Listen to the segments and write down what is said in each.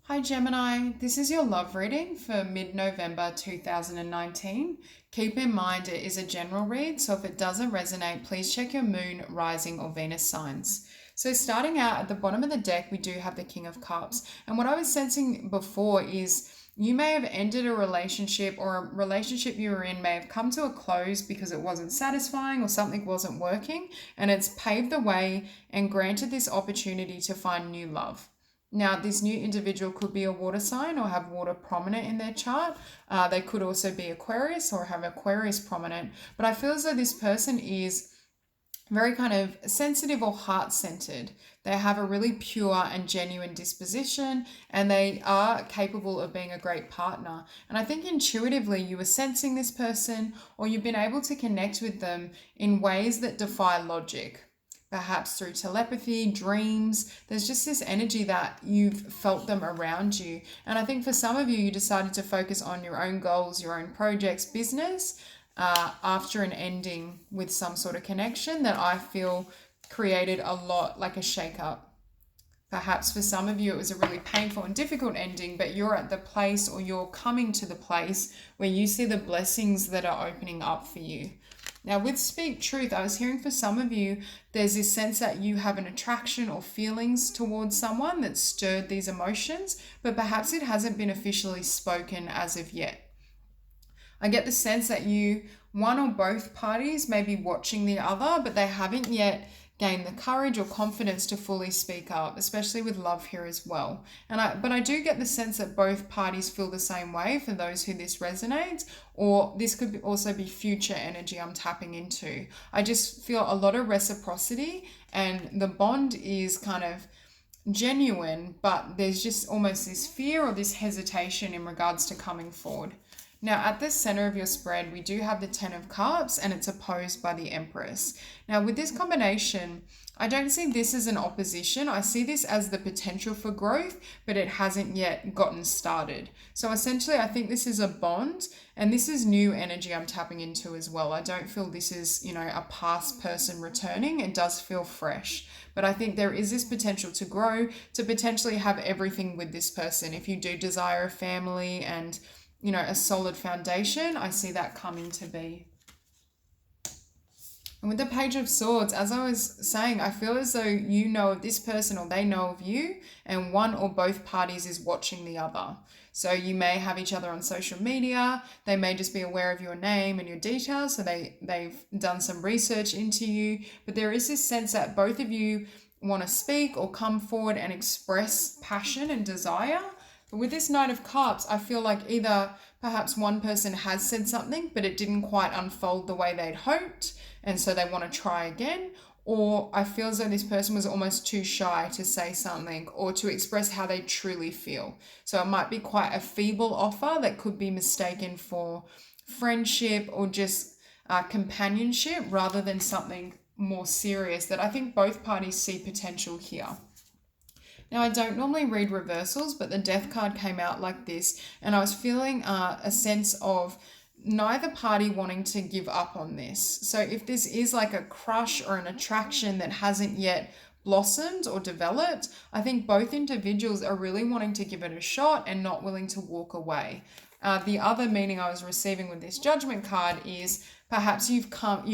Hi Gemini, this is your love reading for mid-November 2019. Keep in mind it is a general read, so if it doesn't resonate, please check your moon, rising, or Venus signs. So starting out at the bottom of the deck, we do have the King of Cups. And what I was sensing before is you may have ended a relationship, or a relationship you were in may have come to a close because it wasn't satisfying or something wasn't working, and it's paved the way and granted this opportunity to find new love. Now, this new individual could be a water sign or have water prominent in their chart. They could also be Aquarius or have Aquarius prominent. But I feel as though this person is very kind of sensitive or heart-centered. They have a really pure and genuine disposition, and they are capable of being a great partner. And I think intuitively you were sensing this person, or you've been able to connect with them in ways that defy logic. Perhaps through telepathy, dreams. There's just this energy that you've felt them around you. And I think for some of you, you decided to focus on your own goals, your own projects, business, after an ending with some sort of connection that I feel created a lot like a shakeup. Perhaps for some of you, it was a really painful and difficult ending, but you're at the place, or you're coming to the place where you see the blessings that are opening up for you. Now, with Speak Truth, I was hearing for some of you, there's this sense that you have an attraction or feelings towards someone that stirred these emotions, but perhaps it hasn't been officially spoken as of yet. I get the sense that one or both parties may be watching the other, but they haven't yet gained the courage or confidence to fully speak up, especially with love here as well. But I do get the sense that both parties feel the same way for those who this resonates, or this could also be future energy I'm tapping into. I just feel a lot of reciprocity, and the bond is kind of genuine, but there's just almost this fear or this hesitation in regards to coming forward. Now, at the center of your spread, we do have the Ten of Cups, and it's opposed by the Empress. Now, with this combination, I don't see this as an opposition. I see this as the potential for growth, but it hasn't yet gotten started. So essentially, I think this is a bond, and this is new energy I'm tapping into as well. I don't feel this is, a past person returning. It does feel fresh. But I think there is this potential to grow, to potentially have everything with this person. If you do desire a family and a solid foundation, I see that coming to be. And with the Page of Swords, as I was saying, I feel as though you know of this person or they know of you, and one or both parties is watching the other. So you may have each other on social media. They may just be aware of your name and your details, so they've done some research into you. But there is this sense that both of you want to speak or come forward and express passion and desire. But with this Knight of Cups, I feel like either perhaps one person has said something, but it didn't quite unfold the way they'd hoped, and so they want to try again. Or I feel as though this person was almost too shy to say something or to express how they truly feel. So it might be quite a feeble offer that could be mistaken for friendship or just companionship rather than something more serious that I think both parties see potential here. Now, I don't normally read reversals, but the Death card came out like this, and I was feeling a sense of neither party wanting to give up on this. So if this is like a crush or an attraction that hasn't yet blossomed or developed, I think both individuals are really wanting to give it a shot and not willing to walk away. The other meaning I was receiving with this Judgment card is perhaps you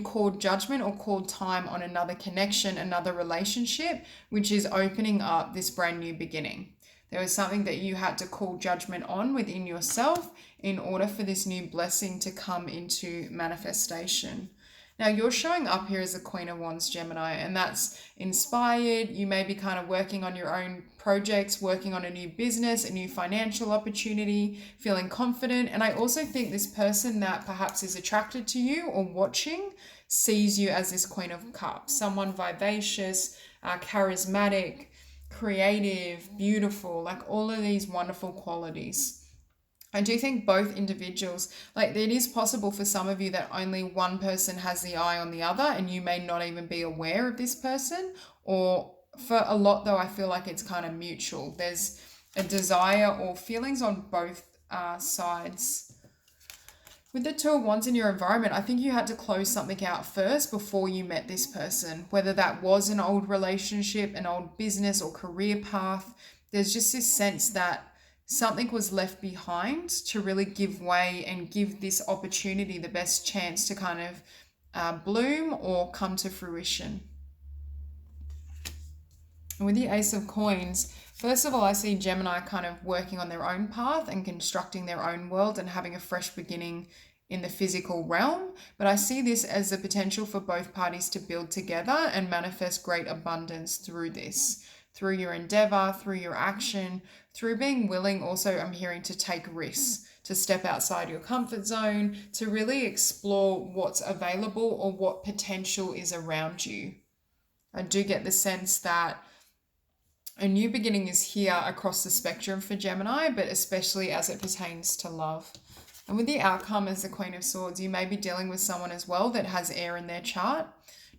called judgment or called time on another connection, another relationship, which is opening up this brand new beginning. There was something that you had to call judgment on within yourself in order for this new blessing to come into manifestation. Now, you're showing up here as a Queen of Wands, Gemini, and that's inspired. You may be kind of working on your own projects, working on a new business, a new financial opportunity, feeling confident. And I also think this person that perhaps is attracted to you or watching sees you as this Queen of Cups, someone vivacious, charismatic, creative, beautiful, like all of these wonderful qualities. I do think both individuals, like it is possible for some of you that only one person has the eye on the other and you may not even be aware of this person. Or for a lot though, I feel like it's kind of mutual. There's a desire or feelings on both sides. With the Two of Wands in your environment, I think you had to close something out first before you met this person, whether that was an old relationship, an old business or career path. There's just this sense that something was left behind to really give way and give this opportunity the best chance to kind of bloom or come to fruition. And with the Ace of Coins, first of all, I see Gemini kind of working on their own path and constructing their own world and having a fresh beginning in the physical realm. But I see this as the potential for both parties to build together and manifest great abundance through this, through your endeavor, through your action, through being willing also, I'm hearing, to take risks, to step outside your comfort zone, to really explore what's available or what potential is around you. I do get the sense that a new beginning is here across the spectrum for Gemini, but especially as it pertains to love. And with the outcome as the Queen of Swords, you may be dealing with someone as well that has air in their chart.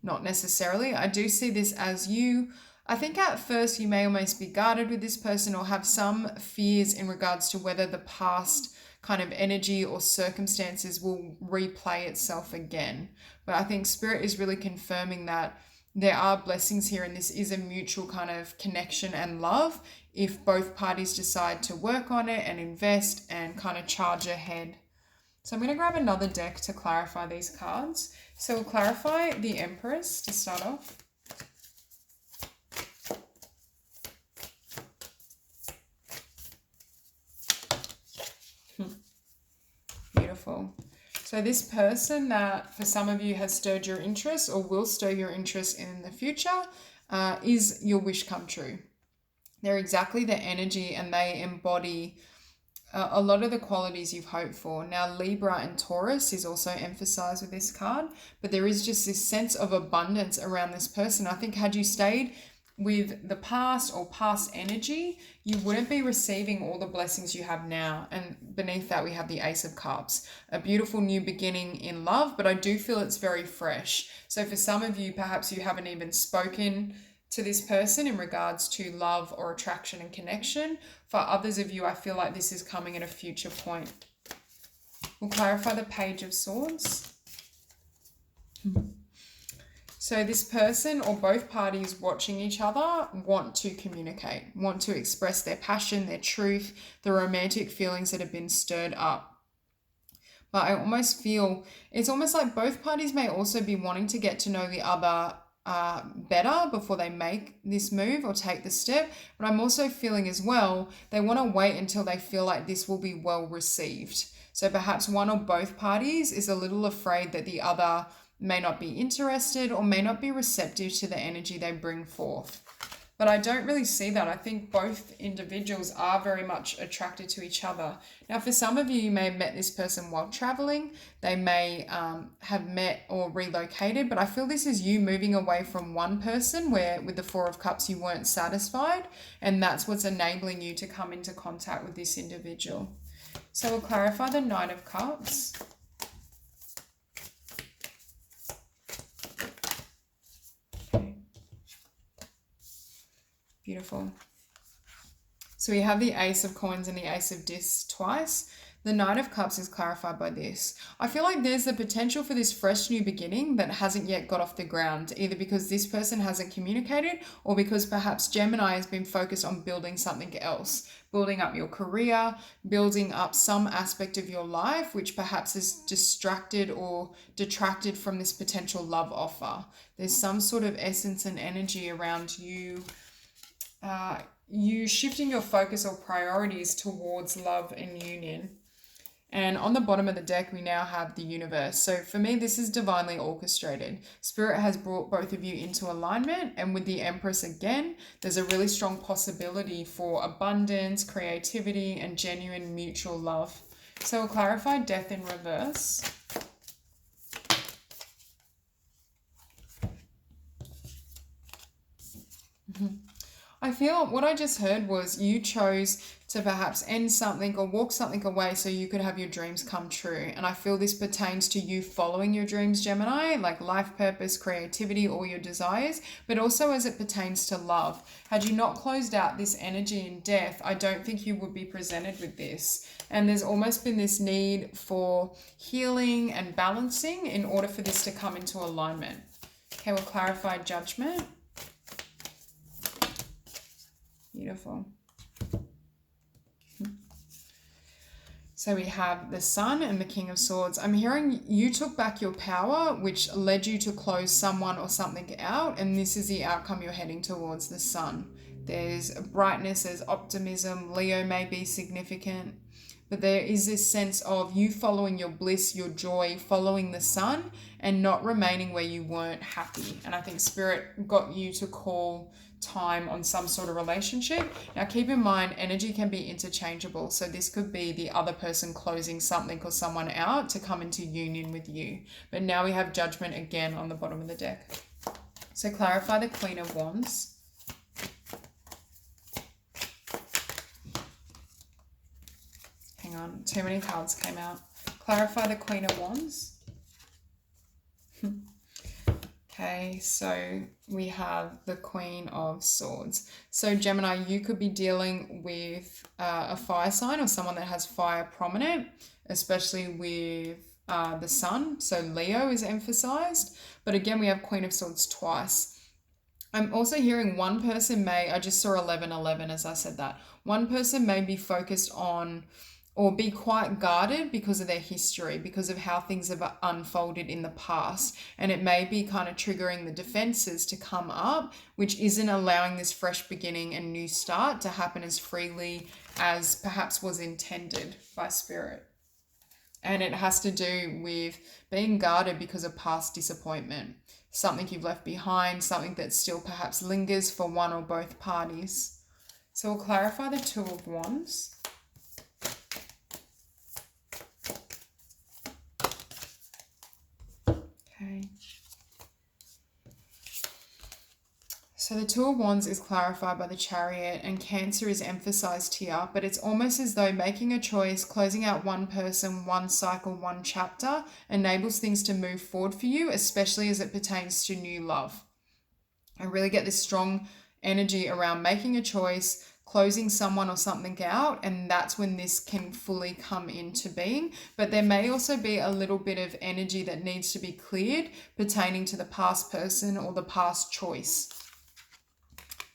Not necessarily. I do see this as you. I think at first you may almost be guarded with this person or have some fears in regards to whether the past kind of energy or circumstances will replay itself again. But I think Spirit is really confirming that there are blessings here, and this is a mutual kind of connection and love if both parties decide to work on it and invest and kind of charge ahead. So I'm going to grab another deck to clarify these cards. So we'll clarify the Empress to start off. Beautiful. So this person that for some of you has stirred your interest or will stir your interest in the future is your wish come true. They're exactly the energy and they embody a lot of the qualities you've hoped for. Now, Libra and Taurus is also emphasized with this card, but there is just this sense of abundance around this person. I think had you stayed with the past or past energy, you wouldn't be receiving all the blessings you have now. And beneath that, we have the Ace of Cups, a beautiful new beginning in love, but I do feel it's very fresh. So for some of you, perhaps you haven't even spoken to this person in regards to love or attraction and connection. For others of you, I feel like this is coming at a future point. We'll clarify the Page of Swords. So this person or both parties watching each other want to communicate, want to express their passion, their truth, the romantic feelings that have been stirred up. But I almost feel it's almost like both parties may also be wanting to get to know the other better before they make this move or take the step. But I'm also feeling as well, they want to wait until they feel like this will be well received. So perhaps one or both parties is a little afraid that the other may not be interested or may not be receptive to the energy they bring forth. But I don't really see that. I think both individuals are very much attracted to each other. Now, for some of you, you may have met this person while traveling. They may have met or relocated, but I feel this is you moving away from one person where with the Four of Cups, you weren't satisfied. And that's what's enabling you to come into contact with this individual. So we'll clarify the Knight of Cups. Beautiful. So we have the Ace of Coins and the Ace of Discs twice. The Knight of Cups is clarified by this. I feel like there's the potential for this fresh new beginning that hasn't yet got off the ground, either because this person hasn't communicated or because perhaps Gemini has been focused on building something else, building up your career, building up some aspect of your life, which perhaps is distracted or detracted from this potential love offer. There's some sort of essence and energy around you shifting your focus or priorities towards love and union. And on the bottom of the deck, we now have the universe. So for me, this is divinely orchestrated. Spirit has brought both of you into alignment. And with the Empress again, there's a really strong possibility for abundance, creativity, and genuine mutual love. So we'll clarify Death in reverse. I feel what I just heard was you chose to perhaps end something or walk something away so you could have your dreams come true. And I feel this pertains to you following your dreams, Gemini, like life purpose, creativity, all your desires, but also as it pertains to love. Had you not closed out this energy in death, I don't think you would be presented with this. And there's almost been this need for healing and balancing in order for this to come into alignment. Okay, we'll clarify Judgment. Beautiful. So we have the Sun and the King of Swords. I'm hearing you took back your power, which led you to close someone or something out, and this is the outcome you're heading towards, the Sun. There's brightness, there's optimism. Leo may be significant, but there is this sense of you following your bliss, your joy, following the Sun, and not remaining where you weren't happy. And I think Spirit got you to call time on some sort of relationship. Now keep in mind, energy can be interchangeable, so this could be the other person closing something or someone out to come into union with you. But now we have Judgment again on the bottom of the deck. So clarify the Queen of Wands. Hang on, too many cards came out. Clarify the Queen of Wands. Okay, so we have the Queen of Swords. So Gemini, you could be dealing with a fire sign or someone that has fire prominent, especially with the Sun. So Leo is emphasized. But again, we have Queen of Swords twice. I'm also hearing one person may, I just saw 1111 as I said that. One person may be focused on or be quite guarded because of their history, because of how things have unfolded in the past. And it may be kind of triggering the defenses to come up, which isn't allowing this fresh beginning and new start to happen as freely as perhaps was intended by Spirit. And it has to do with being guarded because of past disappointment, something you've left behind, something that still perhaps lingers for one or both parties. So we'll clarify the Two of Wands. Okay. So the Two of Wands is clarified by the Chariot, and Cancer is emphasized here, but it's almost as though making a choice, closing out one person, one cycle, one chapter enables things to move forward for you, especially as it pertains to new love. I really get this strong energy around making a choice, closing someone or something out, and that's when this can fully come into being. But there may also be a little bit of energy that needs to be cleared pertaining to the past person or the past choice.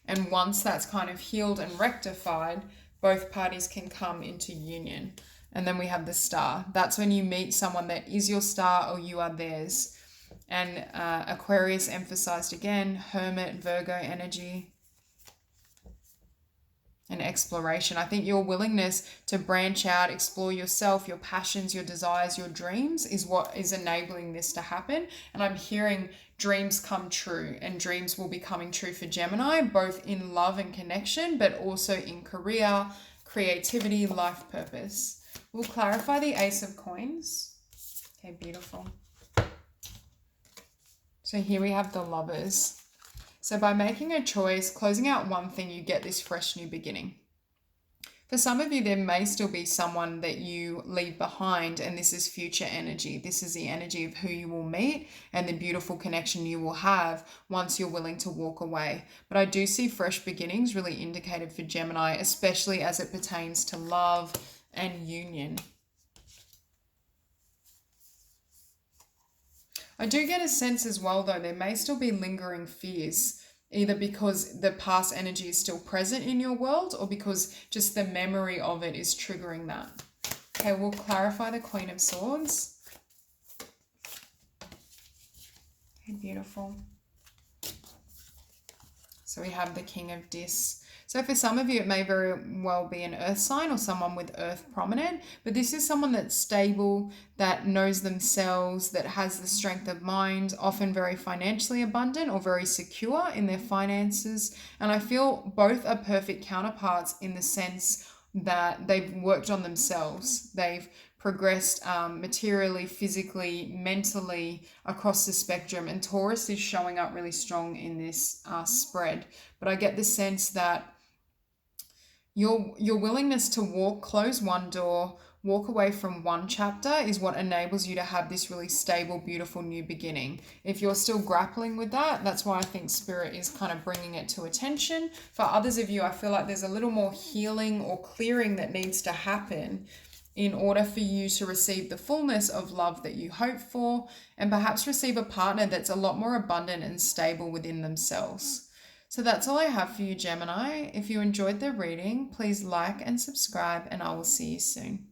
And once that's kind of healed and rectified, both parties can come into union. And then we have the Star. That's when you meet someone that is your star or you are theirs. And Aquarius emphasized again, Hermit, Virgo energy. And exploration. I think your willingness to branch out, explore yourself, your passions, your desires, your dreams is what is enabling this to happen. And I'm hearing dreams come true, and dreams will be coming true for Gemini, both in love and connection, but also in career, creativity, life purpose. We'll clarify the Ace of Coins. Okay, beautiful. So here we have the Lovers. So by making a choice, closing out one thing, you get this fresh new beginning. For some of you, there may still be someone that you leave behind, and this is future energy. This is the energy of who you will meet and the beautiful connection you will have once you're willing to walk away. But I do see fresh beginnings really indicated for Gemini, especially as it pertains to love and union. I do get a sense as well, though, there may still be lingering fears, either because the past energy is still present in your world or because just the memory of it is triggering that. Okay, we'll clarify the Queen of Swords. Okay, beautiful. So we have the King of Dis. So for some of you, it may very well be an earth sign or someone with earth prominent, but this is someone that's stable, that knows themselves, that has the strength of mind, often very financially abundant or very secure in their finances. And I feel both are perfect counterparts in the sense that they've worked on themselves. They've progressed materially, physically, mentally across the spectrum. And Taurus is showing up really strong in this spread. But I get the sense that your willingness to close one door, walk away from one chapter is what enables you to have this really stable, beautiful new beginning. If you're still grappling with that, that's why I think Spirit is kind of bringing it to attention. For others of you, I feel like there's a little more healing or clearing that needs to happen in order for you to receive the fullness of love that you hope for, and perhaps receive a partner that's a lot more abundant and stable within themselves. So that's all I have for you, Gemini. If you enjoyed the reading, please like and subscribe, and I will see you soon.